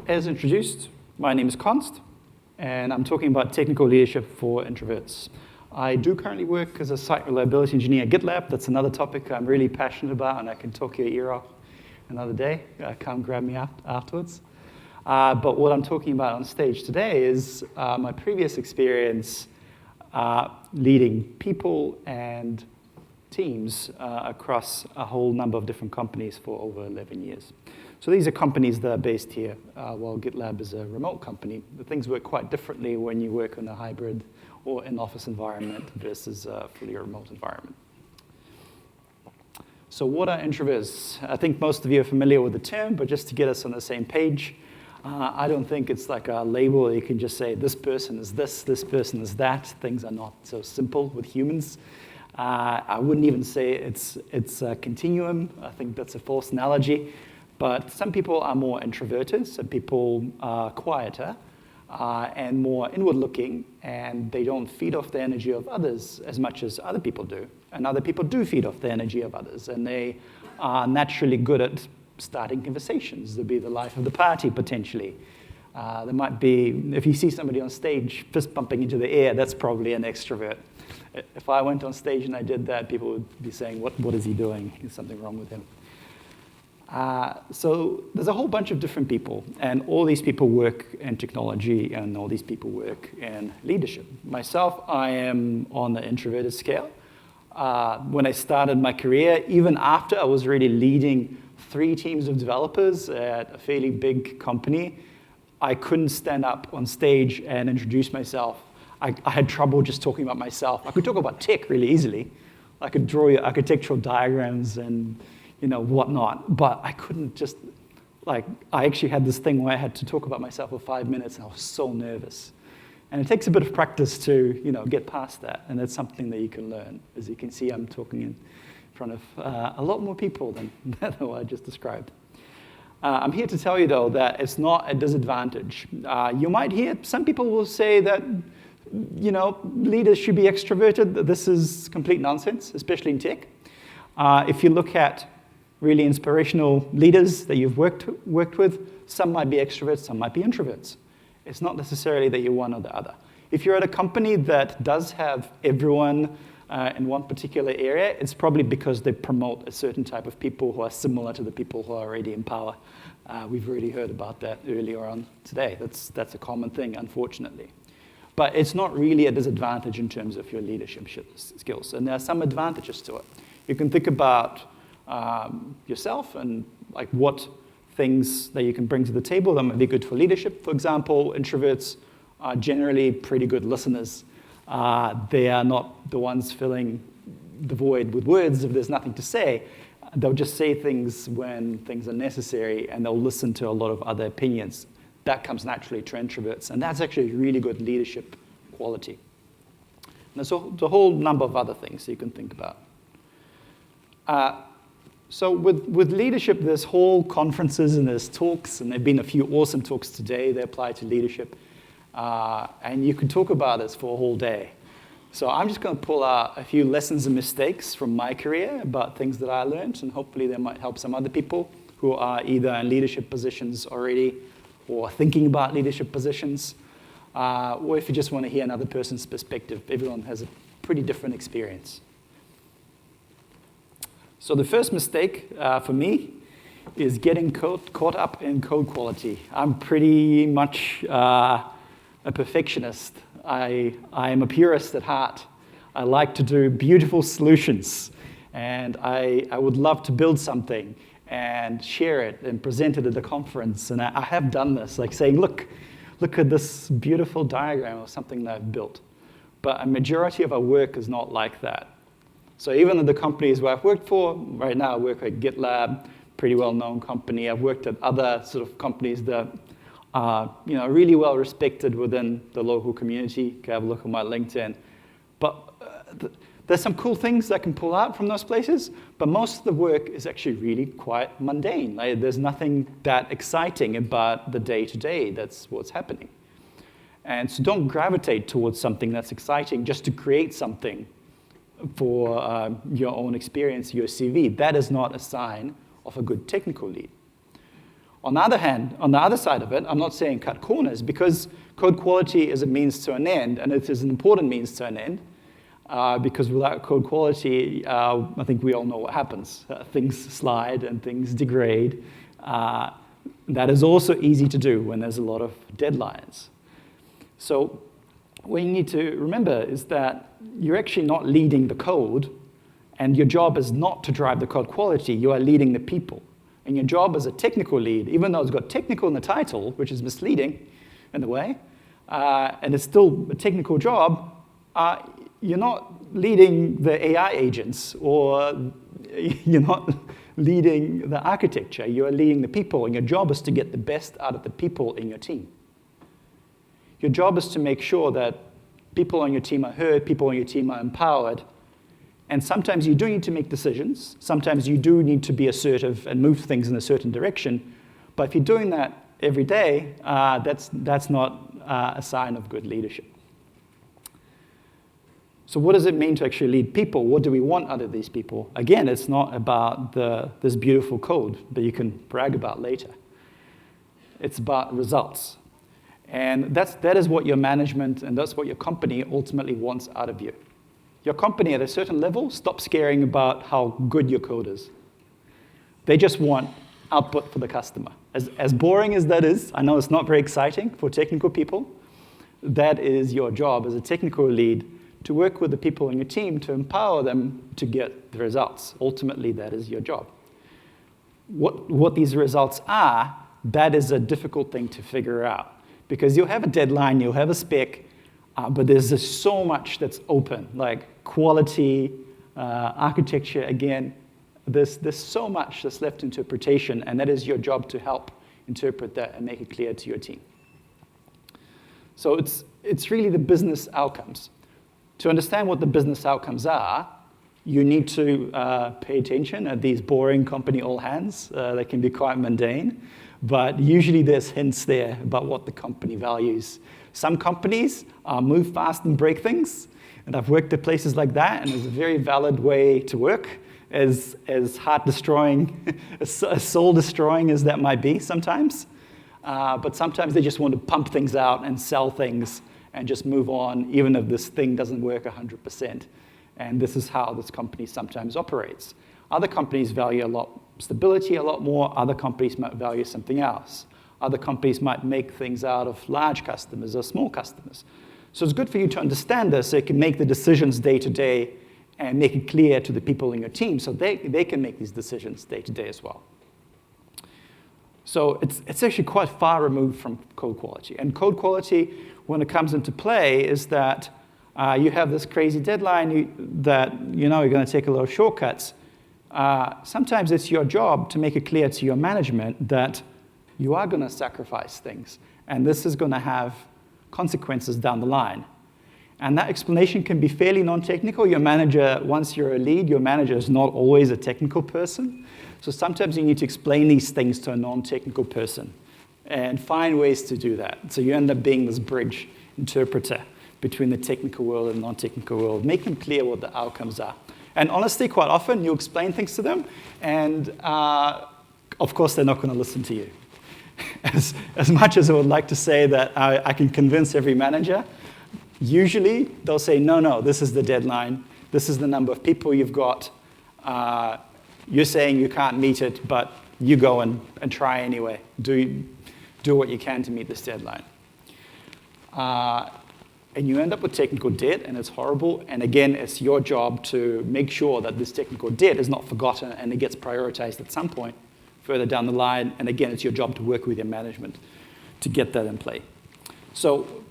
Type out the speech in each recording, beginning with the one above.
as introduced, my name is Const, and I'm talking about technical leadership for introverts. I do currently work as a site reliability engineer at GitLab. That's another topic I'm really passionate about, and I can talk your ear off another day. Come grab me afterwards. But what I'm talking about on stage today is my previous experience leading people and teams across a whole number of different companies for over 11 years. So these are companies that are based here, while GitLab is a remote company. The things work quite differently when you work in a hybrid or in-office environment versus a fully remote environment. So what are introverts? I think most of you are familiar with the term, but just to get us on the same page, I don't think it's like a label. You can just say this person is this person is that. Things are not so simple with humans. I wouldn't even say it's a continuum. I think that's a false analogy. But some people are more introverted, some people are quieter and more inward-looking, and they don't feed off the energy of others as much as other people do. And other people do feed off the energy of others, and they are naturally good at starting conversations. They'll be the life of the party, potentially. There might be, if you see somebody on stage fist bumping into the air, that's probably an extrovert. If I went on stage and I did that, people would be saying, what is he doing? There's something wrong with him. So there's a whole bunch of different people, and all these people work in technology, and all these people work in leadership. Myself, I am on the introverted scale. When I started my career, even after I was really leading 3 teams of developers at a fairly big company, I couldn't stand up on stage and introduce myself. I had trouble just talking about myself. I could talk about tech really easily. I could draw you architectural diagrams and whatnot, but I couldn't just, I actually had this thing where I had to talk about myself for 5 minutes, and I was so nervous. And it takes a bit of practice to, get past that, and that's something that you can learn. As you can see, I'm talking in front of a lot more people than what I just described. I'm here to tell you, though, that it's not a disadvantage. You might hear some people will say that, leaders should be extroverted. This is complete nonsense, especially in tech. If you look at really inspirational leaders that you've worked with, some might be extroverts, some might be introverts. It's not necessarily that you're one or the other. If you're at a company that does have everyone in one particular area, it's probably because they promote a certain type of people who are similar to the people who are already in power. We've already heard about that earlier on today. That's a common thing, unfortunately. But it's not really a disadvantage in terms of your leadership skills, and there are some advantages to it. You can think about yourself and what things that you can bring to the table that might be good for leadership. For example, introverts are generally pretty good listeners. They are not the ones filling the void with words if there's nothing to say. They'll just say things when things are necessary, and they'll listen to a lot of other opinions. That comes naturally to introverts, and that's actually a really good leadership quality. And there's a whole number of other things you can think about. So with leadership, there's whole conferences and there's talks, and there have been a few awesome talks today that apply to leadership. And you can talk about this for a whole day. So I'm just going to pull out a few lessons and mistakes from my career about things that I learned, and hopefully they might help some other people who are either in leadership positions already or thinking about leadership positions, or if you just want to hear another person's perspective. Everyone has a pretty different experience. So the first mistake for me is getting caught up in code quality. I'm pretty much a perfectionist. I am a purist at heart. I like to do beautiful solutions, and I would love to build something and share it and present it at a conference. And I have done this, like saying, look at this beautiful diagram of something that I've built. But a majority of our work is not like that. So even in the companies where I've worked for, right now I work at GitLab, pretty well-known company. I've worked at other sort of companies that are really well respected within the local community. You can have a look at my LinkedIn. But there's some cool things I can pull out from those places, but most of the work is actually really quite mundane. There's nothing that exciting about the day-to-day. That's what's happening. And so don't gravitate towards something that's exciting just to create something for your own experience, your CV. That is not a sign of a good technical lead. On the other hand, on the other side of it, I'm not saying cut corners, because code quality is a means to an end, and it is an important means to an end, because without code quality, I think we all know what happens. Things slide and things degrade. That is also easy to do when there's a lot of deadlines. So what you need to remember is that you're actually not leading the code, and your job is not to drive the code quality. You are leading the people. And your job as a technical lead, even though it's got technical in the title, which is misleading in a way, and it's still a technical job, you're not leading the AI agents, or you're not leading the architecture. You are leading the people, and your job is to get the best out of the people in your team. Your job is to make sure that people on your team are heard, people on your team are empowered. And sometimes you do need to make decisions. Sometimes you do need to be assertive and move things in a certain direction. But if you're doing that every day, that's not a sign of good leadership. So what does it mean to actually lead people? What do we want out of these people? Again, it's not about this beautiful code that you can brag about later. It's about results. And that is what your management and that's what your company ultimately wants out of you. Your company at a certain level stops caring about how good your code is. They just want output for the customer. As boring as that is, I know it's not very exciting for technical people, that is your job as a technical lead, to work with the people in your team to empower them to get the results. Ultimately, that is your job. What these results are, that is a difficult thing to figure out. Because you'll have a deadline, you'll have a spec, but there's just so much that's open, like quality, architecture, again. There's so much that's left to interpretation, and that is your job to help interpret that and make it clear to your team. So it's really the business outcomes. To understand what the business outcomes are, you need to pay attention at these boring company all hands. They can be quite mundane, but usually there's hints there about what the company values. Some companies move fast and break things, and I've worked at places like that, and it's a very valid way to work, as heart-destroying, as soul-destroying as that might be sometimes. But sometimes they just want to pump things out and sell things and just move on, even if this thing doesn't work 100%. And this is how this company sometimes operates. Other companies value stability a lot more. Other companies might value something else. Other companies might make things out of large customers or small customers. So it's good for you to understand this so you can make the decisions day to day and make it clear to the people in your team so they can make these decisions day to day as well. So it's actually quite far removed from code quality. And code quality, when it comes into play, is that you have this crazy deadline that you're going to take a lot of shortcuts. Sometimes it's your job to make it clear to your management that you are going to sacrifice things, and this is going to have consequences down the line. And that explanation can be fairly non-technical. Your manager, once you're a lead, your manager is not always a technical person. So sometimes you need to explain these things to a non-technical person and find ways to do that. So you end up being this bridge interpreter between the technical world and non-technical world. Make them clear what the outcomes are. And honestly, quite often, you explain things to them, and of course, they're not going to listen to you. As much as I would like to say that I can convince every manager, usually they'll say, no, this is the deadline. This is the number of people you've got. You're saying you can't meet it, but you go and try anyway. Do what you can to meet this deadline. And you end up with technical debt, and it's horrible. And again, it's your job to make sure that this technical debt is not forgotten and it gets prioritized at some point further down the line. And again, it's your job to work with your management to get that in play. So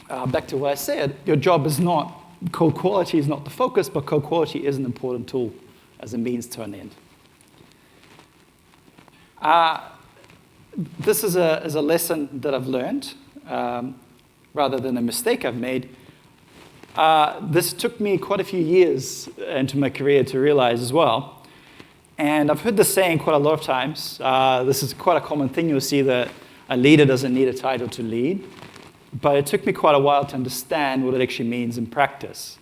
back to what I said, your job is not, code quality is not the focus, but code quality is an important tool as a means to an end. This is a lesson that I've learned, rather than a mistake I've made. This took me quite a few years into my career to realize as well. And I've heard this saying quite a lot of times. This is quite a common thing. You'll see that a leader doesn't need a title to lead. But it took me quite a while to understand what it actually means in practice.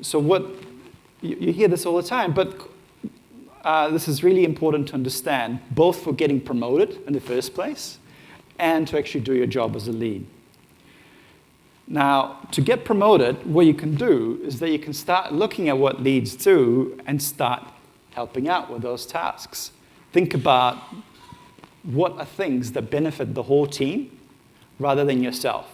So you hear this all the time, but this is really important to understand, both for getting promoted in the first place and to actually do your job as a lead. Now, to get promoted, what you can do is that you can start looking at what leads do and start helping out with those tasks. Think about what are things that benefit the whole team rather than yourself.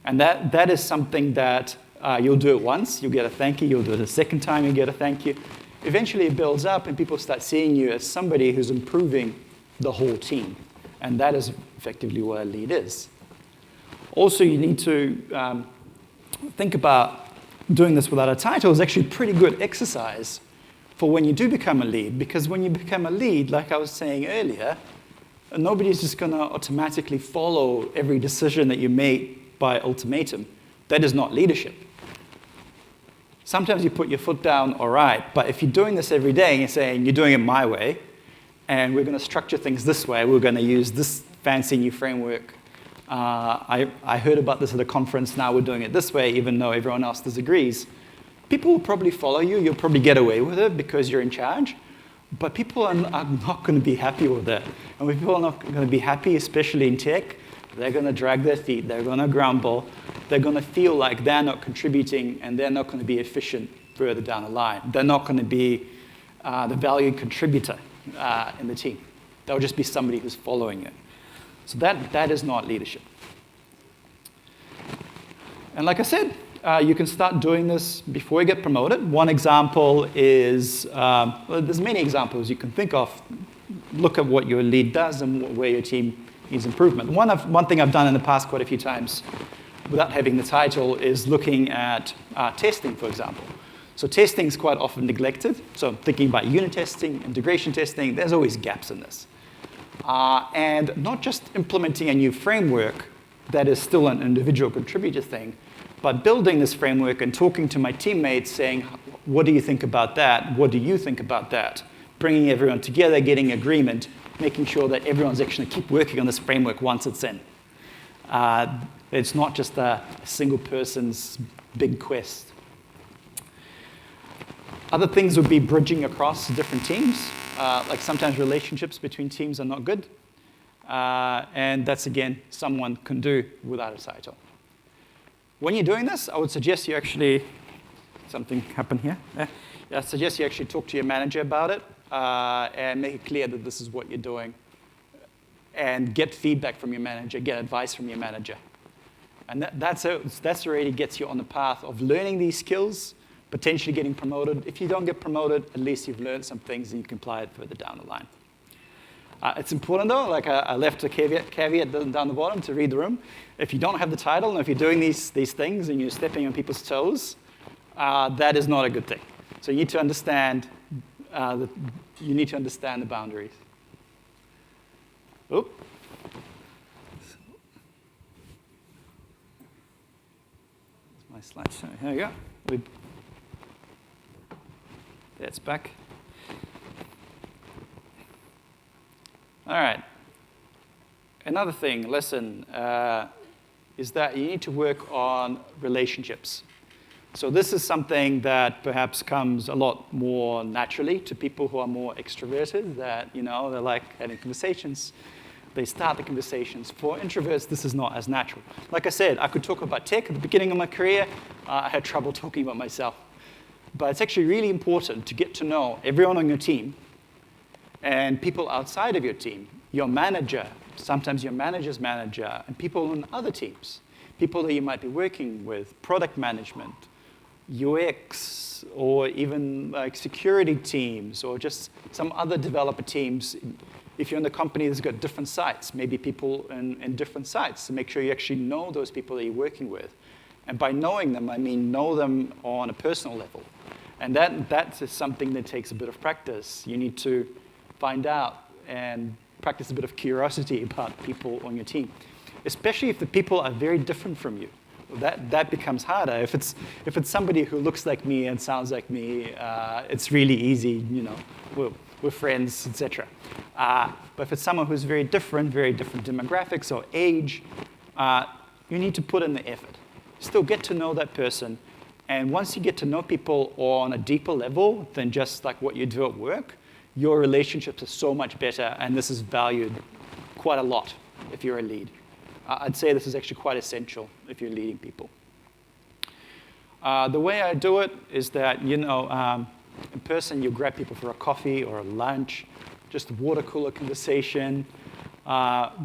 And that is something that you'll do it once, you'll get a thank you, you'll do it a second time, you get a thank you. Eventually it builds up and people start seeing you as somebody who's improving the whole team. And that is effectively what a lead is. Also, you need to think about doing this without a title is actually a pretty good exercise for when you do become a lead, because when you become a lead, like I was saying earlier, nobody's just going to automatically follow every decision that you make by ultimatum. That is not leadership. Sometimes you put your foot down, all right, but if you're doing this every day and you're saying, you're doing it my way, and we're going to structure things this way, we're going to use this fancy new framework. I heard about this at a conference, now we're doing it this way, even though everyone else disagrees. People will probably follow you, you'll probably get away with it because you're in charge, but people are not going to be happy with it. And when people are not going to be happy, especially in tech, they're going to drag their feet, they're going to grumble, they're going to feel like they're not contributing and they're not going to be efficient further down the line. They're not going to be the valued contributor in the team. They'll just be somebody who's following it. So that is not leadership. And like I said, you can start doing this before you get promoted. One example is, well, there's many examples you can think of. Look at what your lead does and where your team needs improvement. One thing I've done in the past quite a few times without having the title is looking at testing, for example. So testing is quite often neglected. So thinking about unit testing, integration testing, there's always gaps in this. And not just implementing a new framework that is still an individual contributor thing, but building this framework and talking to my teammates saying, what do you think about that? What do you think about that? Bringing everyone together, getting agreement, making sure that everyone's actually keep working on this framework once it's in. It's not just a single person's big quest. Other things would be bridging across different teams. Like sometimes relationships between teams are not good. And that's, again, someone can do without a title. When you're doing this, I would suggest you actually, something happened here. I suggest you actually talk to your manager about it and make it clear that this is what you're doing. And get feedback from your manager, get advice from your manager. And that's already gets you on the path of learning these skills, potentially getting promoted. If you don't get promoted, at least you've learned some things and you can apply it further down the line. It's important though, like I left a caveat down the bottom to read the room. If you don't have the title and if you're doing these things and you're stepping on people's toes, that is not a good thing. So you need to understand the boundaries. Oop. My slide. Here we go. That's back. All right. Another thing, lesson, is that you need to work on relationships. So this is something that perhaps comes a lot more naturally to people who are more extroverted, that, they like having conversations. They start the conversations. For introverts, this is not as natural. Like I said, I could talk about tech at the beginning of my career. I had trouble talking about myself. But it's actually really important to get to know everyone on your team and people outside of your team, your manager, sometimes your manager's manager, and people on other teams, people that you might be working with, product management, UX, or even like security teams, or just some other developer teams. If you're in the company that's got different sites, maybe people in different sites, to make sure you actually know those people that you're working with. And by knowing them, I mean know them on a personal level. And that is something that takes a bit of practice. You need to find out and practice a bit of curiosity about people on your team, especially if the people are very different from you. That becomes harder. If it's somebody who looks like me and sounds like me, it's really easy, we're friends, etc. But if it's someone who's very different demographics or age, you need to put in the effort. Still get to know that person. And once you get to know people on a deeper level than just like what you do at work, your relationships are so much better, and this is valued quite a lot if you're a lead. I'd say this is actually quite essential if you're leading people. The way I do it is that, in person, you grab people for a coffee or a lunch, just a water cooler conversation.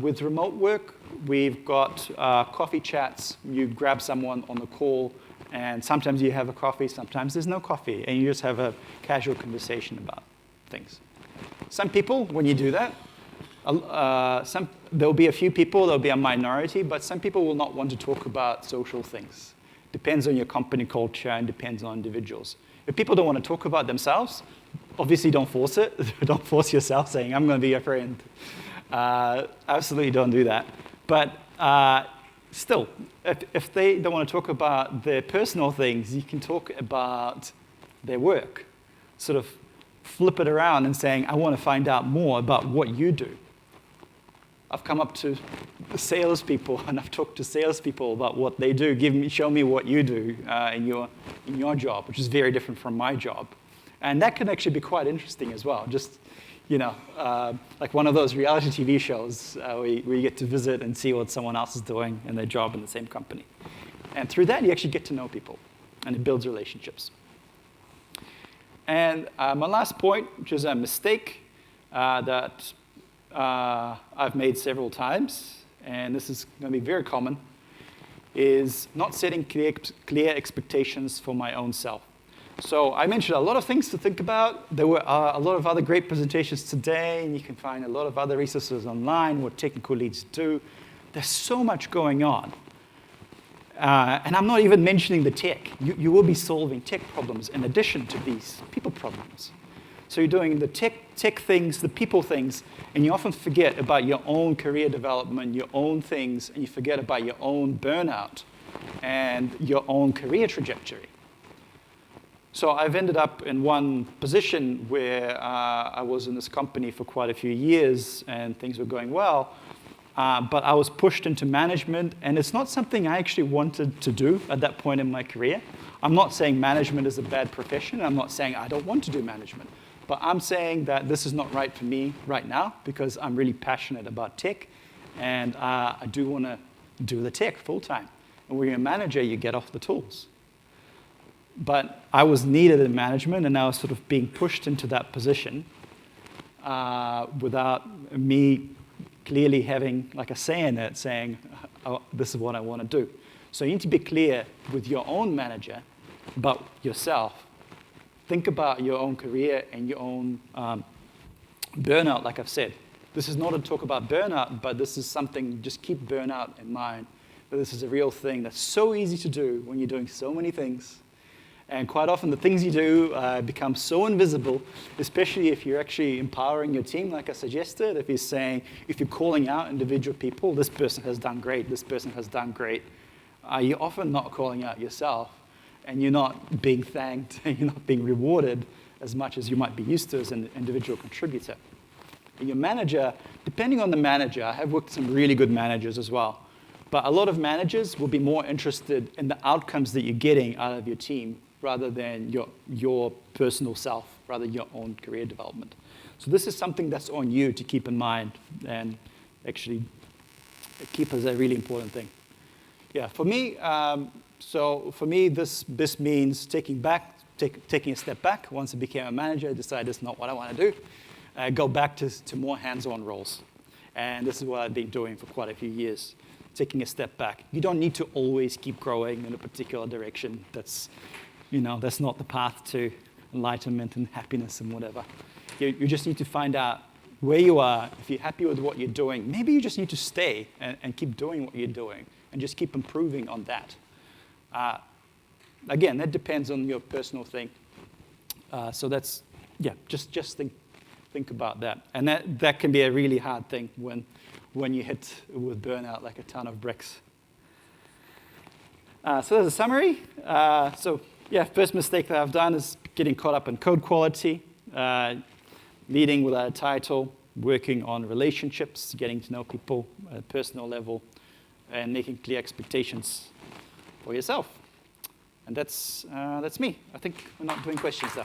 With remote work, we've got coffee chats. You grab someone on the call, and sometimes you have a coffee, sometimes there's no coffee, and you just have a casual conversation about things. Some people, when you do that, there'll be a few people, there'll be a minority, but some people will not want to talk about social things. Depends on your company culture and depends on individuals. If people don't want to talk about themselves, obviously don't force it. Don't force yourself saying, I'm going to be your friend. Absolutely don't do that. But still, if they don't want to talk about their personal things, you can talk about their work. Sort of flip it around and saying, I want to find out more about what you do. I've come up to salespeople and I've talked to salespeople about what they do. Show me what you do in your job, which is very different from my job. And that can actually be quite interesting as well. Just, like one of those reality TV shows where you get to visit and see what someone else is doing in their job in the same company. And through that, you actually get to know people, and it builds relationships. And my last point, which is a mistake that I've made several times, and this is going to be very common, is not setting clear expectations for my own self. So I mentioned a lot of things to think about. There were a lot of other great presentations today, and you can find a lot of other resources online, what technical leads do. There's so much going on. And I'm not even mentioning the tech. You will be solving tech problems in addition to these people problems. So you're doing the tech things, the people things, and you often forget about your own career development, your own things, and you forget about your own burnout and your own career trajectory. So I've ended up in one position where I was in this company for quite a few years, and things were going well, but I was pushed into management, and it's not something I actually wanted to do at that point in my career. I'm not saying management is a bad profession. I'm not saying I don't want to do management. But I'm saying that this is not right for me right now because I'm really passionate about tech, and I do want to do the tech full time. And when you're a manager, you get off the tools. But I was needed in management, and I was sort of being pushed into that position without me clearly having like a say in it, saying, oh, this is what I want to do. So you need to be clear with your own manager about yourself. Think about your own career and your own burnout, like I've said. This is not a talk about burnout, but this is something, just keep burnout in mind. But this is a real thing that's so easy to do when you're doing so many things. And quite often the things you do become so invisible, especially if you're actually empowering your team, like I suggested. If you're calling out individual people, this person has done great, this person has done great. You're often not calling out yourself. And you're not being thanked, and you're not being rewarded as much as you might be used to as an individual contributor. And your manager, depending on the manager, I have worked with some really good managers as well, but a lot of managers will be more interested in the outcomes that you're getting out of your team rather than your personal self, rather your own career development. So this is something that's on you to keep in mind and actually keep as a really important thing. Yeah, for me, this means taking a step back. Once I became a manager, I decided it's not what I want to do. Go back to more hands-on roles. And this is what I've been doing for quite a few years, taking a step back. You don't need to always keep growing in a particular direction. That's not the path to enlightenment and happiness and whatever. You just need to find out where you are. If you're happy with what you're doing, maybe you just need to stay and keep doing what you're doing and just keep improving on that. Again, that depends on your personal thing. So that's, just think about that. And that can be a really hard thing when you hit with burnout like a ton of bricks. So there's a summary. First mistake that I've done is getting caught up in code quality, leading without a title, working on relationships, getting to know people at a personal level, and making clear expectations for yourself. And that's me. I think we're not doing questions there.